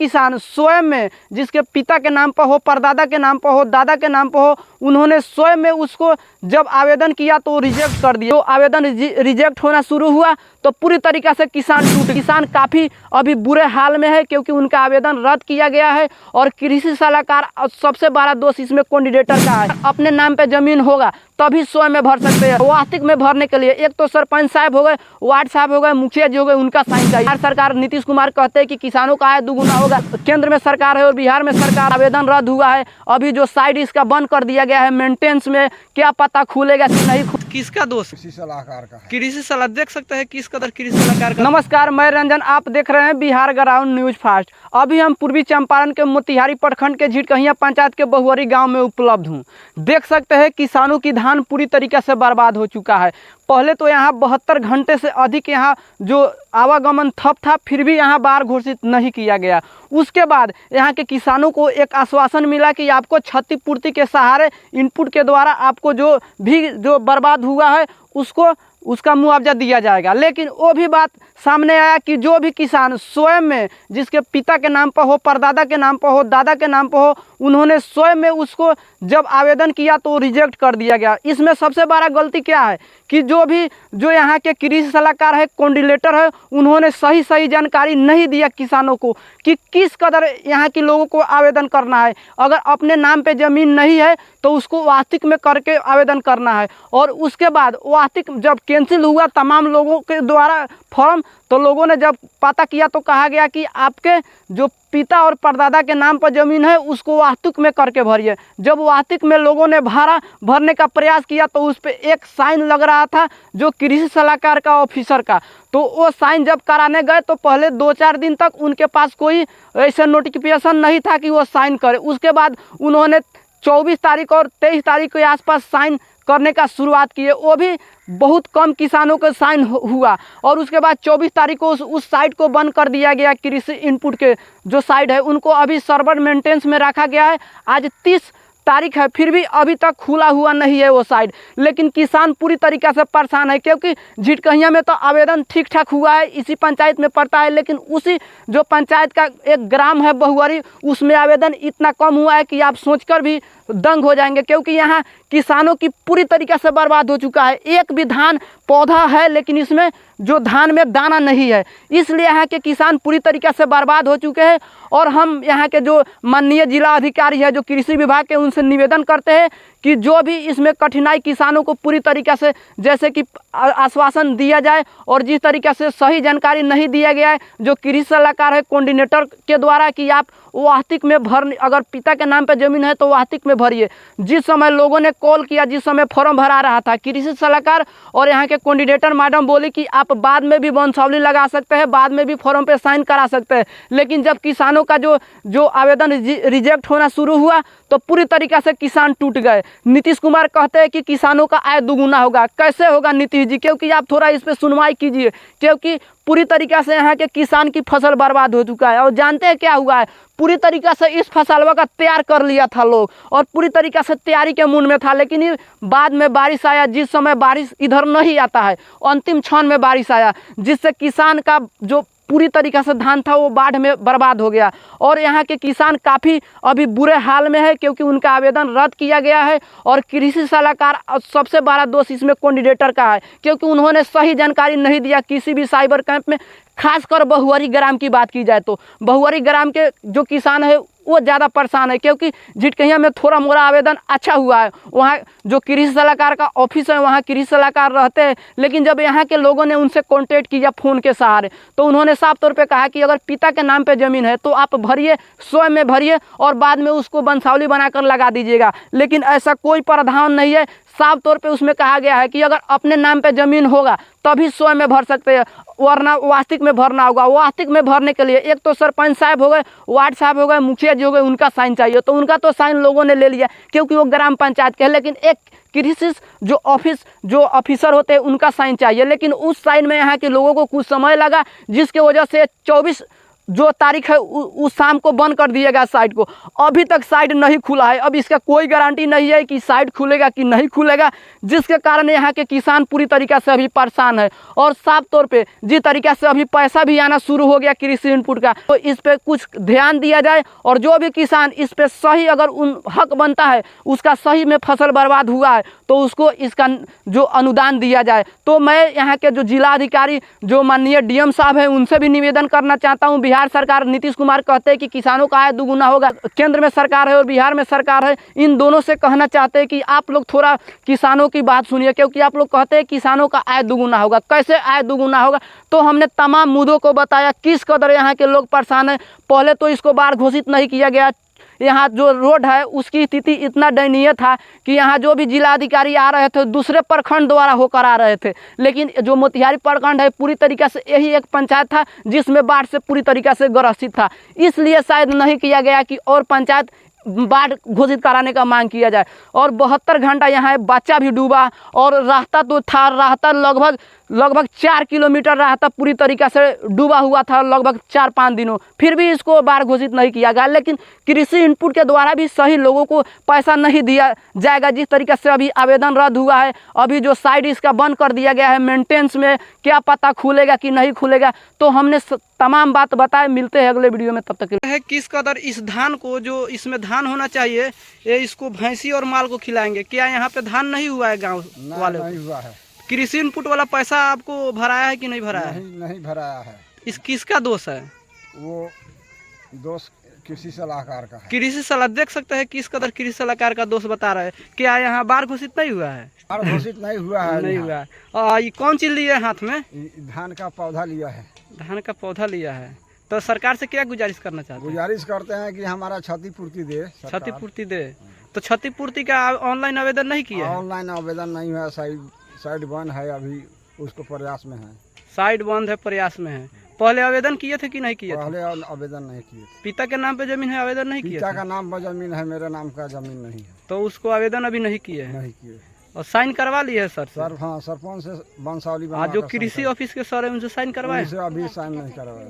किसान स्वयं में, जिसके पिता के नाम पर हो, परदादा के नाम पर हो, दादा के नाम पर हो, उन्होंने स्वयं में उसको जब आवेदन किया तो रिजेक्ट कर दिया। तो आवेदन रिजेक्ट होना शुरू हुआ तो पूरी तरीक़े से किसान काफ़ी अभी बुरे हाल में है, क्योंकि उनका आवेदन रद्द किया गया है। और कृषि सलाहकार सबसे बड़ा दोष इसमें कैंडिडेटर का है। अपने नाम पे ज़मीन होगा तभी स्वयं में भर सकते हैं। वास्तविक में भरने के लिए एक तो सरपंच साहब हो गए, वार्ड साहब हो गए, मुखिया जी हो गए, उनका साइन चाहिए। सरकार नीतीश कुमार कहते हैं कि किसानों का आय दुगुना होगा। केंद्र में सरकार है और बिहार में सरकार, आवेदन रद्द हुआ है। अभी जो साइड इसका बंद कर दिया गया है मेंटेनेंस में, क्या पता खुलेगा कि नहीं। किसका दोष? कृषि सलाहकार का है। कृषि सलाह देख सकते हैं किस कदर कृषि सलाहकार का। नमस्कार, मैं रंजन, आप देख रहे हैं बिहार ग्राउंड न्यूज फास्ट। अभी हम पूर्वी चंपारण के मोतिहारी प्रखंड के झिटकहिया पंचायत के बहुअरी गांव में उपलब्ध हूं। देख सकते हैं किसानों की धान पूरी तरीके से बर्बाद हो चुका है। पहले तो यहाँ 72 घंटे से अधिक यहाँ जो आवागमन ठप था, फिर भी यहाँ बाढ़ घोषित नहीं किया गया। उसके बाद यहाँ के किसानों को एक आश्वासन मिला कि आपको क्षतिपूर्ति के सहारे इनपुट के द्वारा आपको जो बर्बाद हुआ है उसका मुआवजा दिया जाएगा। लेकिन वो भी बात सामने आया कि जो भी किसान स्वयं में, जिसके पिता के नाम पर हो, परदादा के नाम पर हो, दादा के नाम पर हो, उन्होंने स्वयं में उसको जब आवेदन किया तो रिजेक्ट कर दिया गया। इसमें सबसे बड़ा गलती क्या है कि जो यहाँ के कृषि सलाहकार है, कोऑर्डिनेटर है, उन्होंने सही जानकारी नहीं दिया किसानों को कि किस कदर यहाँ के लोगों को आवेदन करना है। अगर अपने नाम पे ज़मीन नहीं है तो उसको वास्तविक में करके आवेदन करना है। और उसके बाद वास्तविक जब कैंसिल हुआ तमाम लोगों के द्वारा फॉर्म, तो लोगों ने जब पता किया तो कहा गया कि आपके जो पिता और परदादा के नाम पर ज़मीन है उसको वास्तविक में करके भरिए। जब वास्तविक में लोगों ने भरने का प्रयास किया तो उस पर एक साइन लग रहा था जो कृषि सलाहकार का ऑफिसर का। तो वो साइन जब कराने गए तो पहले 2-4 दिन तक उनके पास कोई ऐसा नोटिफिकेशन नहीं था कि वो साइन करे। उसके बाद उन्होंने 24 तारीख और 23 तारीख के आसपास साइन करने का शुरुआत किए। वो भी बहुत कम किसानों का साइन हुआ। और उसके बाद 24 तारीख को उस साइट को बंद कर दिया गया। कृषि इनपुट के जो साइट है उनको अभी सर्वर मेंटेनेंस में रखा गया है। आज 30 तारीख है, फिर भी अभी तक खुला हुआ नहीं है वो साइट। लेकिन किसान पूरी तरीक़े से परेशान है, क्योंकि झिटकहिया में तो आवेदन ठीक ठाक हुआ है, इसी पंचायत में पड़ता है। लेकिन उसी जो पंचायत का एक ग्राम है बहुअरी, उसमें आवेदन इतना कम हुआ है कि आप सोचकर भी दंग हो जाएंगे। क्योंकि यहाँ किसानों की पूरी तरीक़े से बर्बाद हो चुका है। एक भी धान पौधा है लेकिन इसमें जो धान में दाना नहीं है, इसलिए यहाँ के किसान पूरी तरीक़े से बर्बाद हो चुके हैं। और हम यहाँ के जो माननीय जिला अधिकारी है, जो कृषि विभाग के, उनसे निवेदन करते हैं कि जो भी इसमें कठिनाई किसानों को पूरी तरीक़े से जैसे कि आश्वासन दिया जाए। और जिस तरीक़े से सही जानकारी नहीं दिया गया है जो कृषि सलाहकार है कोऑर्डिनेटर के द्वारा कि आप वास्तविक में अगर पिता के नाम पर ज़मीन है तो वास्तविक में भरिए। जिस समय लोगों ने कॉल किया, जिस समय फॉर्म भरा रहा था, कृषि सलाहकार और यहाँ के कोऑर्डिनेटर मैडम बोली कि आप बाद में भी वंशावली लगा सकते हैं, बाद में भी फॉर्म पे साइन करा सकते हैं। लेकिन जब किसानों का जो आवेदन रिजेक्ट होना शुरू हुआ तो पूरी तरीक़े से किसान टूट गए। नीतीश कुमार कहते हैं कि किसानों का आय दुगुना होगा। कैसे होगा नीतीश जी? क्योंकि आप थोड़ा इस पर सुनवाई कीजिए, क्योंकि पूरी तरीक़े से यहाँ के किसान की फसल बर्बाद हो चुका है। और जानते हैं क्या हुआ है? पूरी तरीक़े से इस फसलवा का तैयार कर लिया था लोग और पूरी तरीक़े से तैयारी के मूड में था। लेकिन ये बाद में बारिश आया, जिस समय बारिश इधर नहीं आता है, अंतिम क्षण में बारिश आया, जिससे किसान का जो पूरी तरीक़े से धान था वो बाढ़ में बर्बाद हो गया। और यहाँ के किसान काफ़ी अभी बुरे हाल में है, क्योंकि उनका आवेदन रद्द किया गया है। और कृषि सलाहकार सबसे बड़ा दोष इसमें कोऑर्डिनेटर का है, क्योंकि उन्होंने सही जानकारी नहीं दिया किसी भी साइबर कैंप में। खासकर बहुअरी ग्राम की बात की जाए तो बहुअरी ग्राम के जो किसान है वो ज़्यादा परेशान है, क्योंकि झिटकहिया में थोड़ा मोड़ा आवेदन अच्छा हुआ है। वहाँ जो कृषि सलाहकार का ऑफिस है वहाँ कृषि सलाहकार रहते हैं। लेकिन जब यहाँ के लोगों ने उनसे कांटेक्ट किया फ़ोन के सहारे तो उन्होंने साफ तौर पे कहा कि अगर पिता के नाम पे ज़मीन है तो आप भरिए, स्वयं में भरिए और बाद में उसको वंशावली बनाकर लगा दीजिएगा। लेकिन ऐसा कोई प्रावधान नहीं है। साफ तौर पे उसमें कहा गया है कि अगर अपने नाम पे ज़मीन होगा तभी स्वयं में भर सकते हैं, वरना वास्तविक में भरना होगा। वास्तविक में भरने के लिए एक तो सरपंच साहब हो गए, वार्ड साहब हो गए, मुखिया जी हो गए, उनका साइन चाहिए। तो उनका तो साइन लोगों ने ले लिया क्योंकि वो ग्राम पंचायत के है। लेकिन एक कृषि जो ऑफिसर होते हैं उनका साइन चाहिए। लेकिन उस साइन में यहाँ के लोगों को कुछ समय लगा, जिसकी वजह से 24 जो तारीख है उस शाम को बंद कर दिएगा साइट को। अभी तक साइट नहीं खुला है। अब इसका कोई गारंटी नहीं है कि साइट खुलेगा कि नहीं खुलेगा, जिसके कारण यहाँ के किसान पूरी तरीक़े से अभी परेशान है। और साफ तौर पे जिस तरीक़े से अभी पैसा भी आना शुरू हो गया कृषि इनपुट का, तो इस पर कुछ ध्यान दिया जाए और जो भी किसान इस पर सही अगर उन हक बनता है, उसका सही में फसल बर्बाद हुआ है तो उसको इसका जो अनुदान दिया जाए। तो मैं यहाँ के जो जिला अधिकारी जो माननीय डीएम साहब हैं उनसे भी निवेदन करना चाहता हूँ। बिहार सरकार नीतीश कुमार कहते हैं कि किसानों का आय दुगुना होगा, केंद्र में सरकार है और बिहार में सरकार है, इन दोनों से कहना चाहते हैं कि आप लोग थोड़ा किसानों की बात सुनिए, क्योंकि आप लोग कहते हैं किसानों का आय दुगुना होगा। कैसे आय दुगुना होगा? तो हमने तमाम मुद्दों को बताया किस कदर यहाँ के लोग परेशान हैं। पहले तो इसको बाढ़ घोषित नहीं किया गया, यहाँ जो रोड है उसकी स्थिति इतना दयनीय था कि यहाँ जो भी जिला अधिकारी आ रहे थे दूसरे प्रखंड द्वारा होकर आ रहे थे, लेकिन जो मोतिहारी प्रखंड है पूरी तरीक़े से यही एक पंचायत था जिसमें बाढ़ से पूरी तरीक़े से ग्रसित था। इसलिए शायद नहीं किया गया कि और पंचायत बाढ़ घोषित कराने का मांग किया जाए। और 72 घंटा यहाँ बच्चा भी डूबा और रास्ता तो था, रास्ता लगभग 4 किलोमीटर रास्ता पूरी तरीक़े से डूबा हुआ था लगभग 4-5 दिनों, फिर भी इसको बाढ़ घोषित नहीं किया गया। लेकिन कृषि इनपुट के द्वारा भी सही लोगों को पैसा नहीं दिया जाएगा। जिस तरीक़े से अभी आवेदन रद्द हुआ है, अभी जो साइट इसका बंद कर दिया गया है मेंटेनेंस में, क्या पता खुलेगा कि नहीं खुलेगा। तो हमने तमाम बात बताए। मिलते हैं अगले वीडियो में, तब तक है किस कदर इस धान को, जो इसमें धान होना चाहिए, ये इसको भैंसी और माल को खिलाएंगे। क्या यहाँ पे धान नहीं हुआ है गाँव वाले? नहीं हुआ है। कृषि इनपुट वाला पैसा आपको भराया है कि नहीं भराया है? नहीं भराया है। इस किसका दोष है? वो दोष कृषि सलाहकार का है। कृषि सलाह देख सकते हैं किस कदर कृषि सलाहकार का दोष बता रहे हैं। क्या यहाँ बाढ़ घोषित नहीं हुआ है? बाढ़ घोषित नहीं हुआ है। नहीं हुआ है। ये कौन चीज लिए हाथ में? धान का पौधा लिया है। धान का पौधा लिया है। तो सरकार से क्या गुजारिश करना चाहते हैं? गुजारिश करते हैं कि हमारा क्षतिपूर्ति दे। क्षतिपूर्ति दे। तो क्षतिपूर्ति का ऑनलाइन आवेदन नहीं किया? ऑनलाइन आवेदन नहीं है। साइड बंद है, अभी उसको प्रयास में है। साइड बंद है, प्रयास में है। पहले आवेदन किए थे कि नहीं किए थे? पहले आवेदन नहीं किए थे। पिता के नाम पे जमीन है, आवेदन नहीं किए? पिता का नाम पर जमीन है, मेरे नाम का जमीन नहीं है। तो उसको आवेदन अभी नहीं किए हैं? नहीं किए। और साइन करवा लिए है सर? हाँ, सरपंच से वंशावली जो कृषि ऑफिस के सर है उनसे साइन करवाए? अभी साइन नहीं करवाए।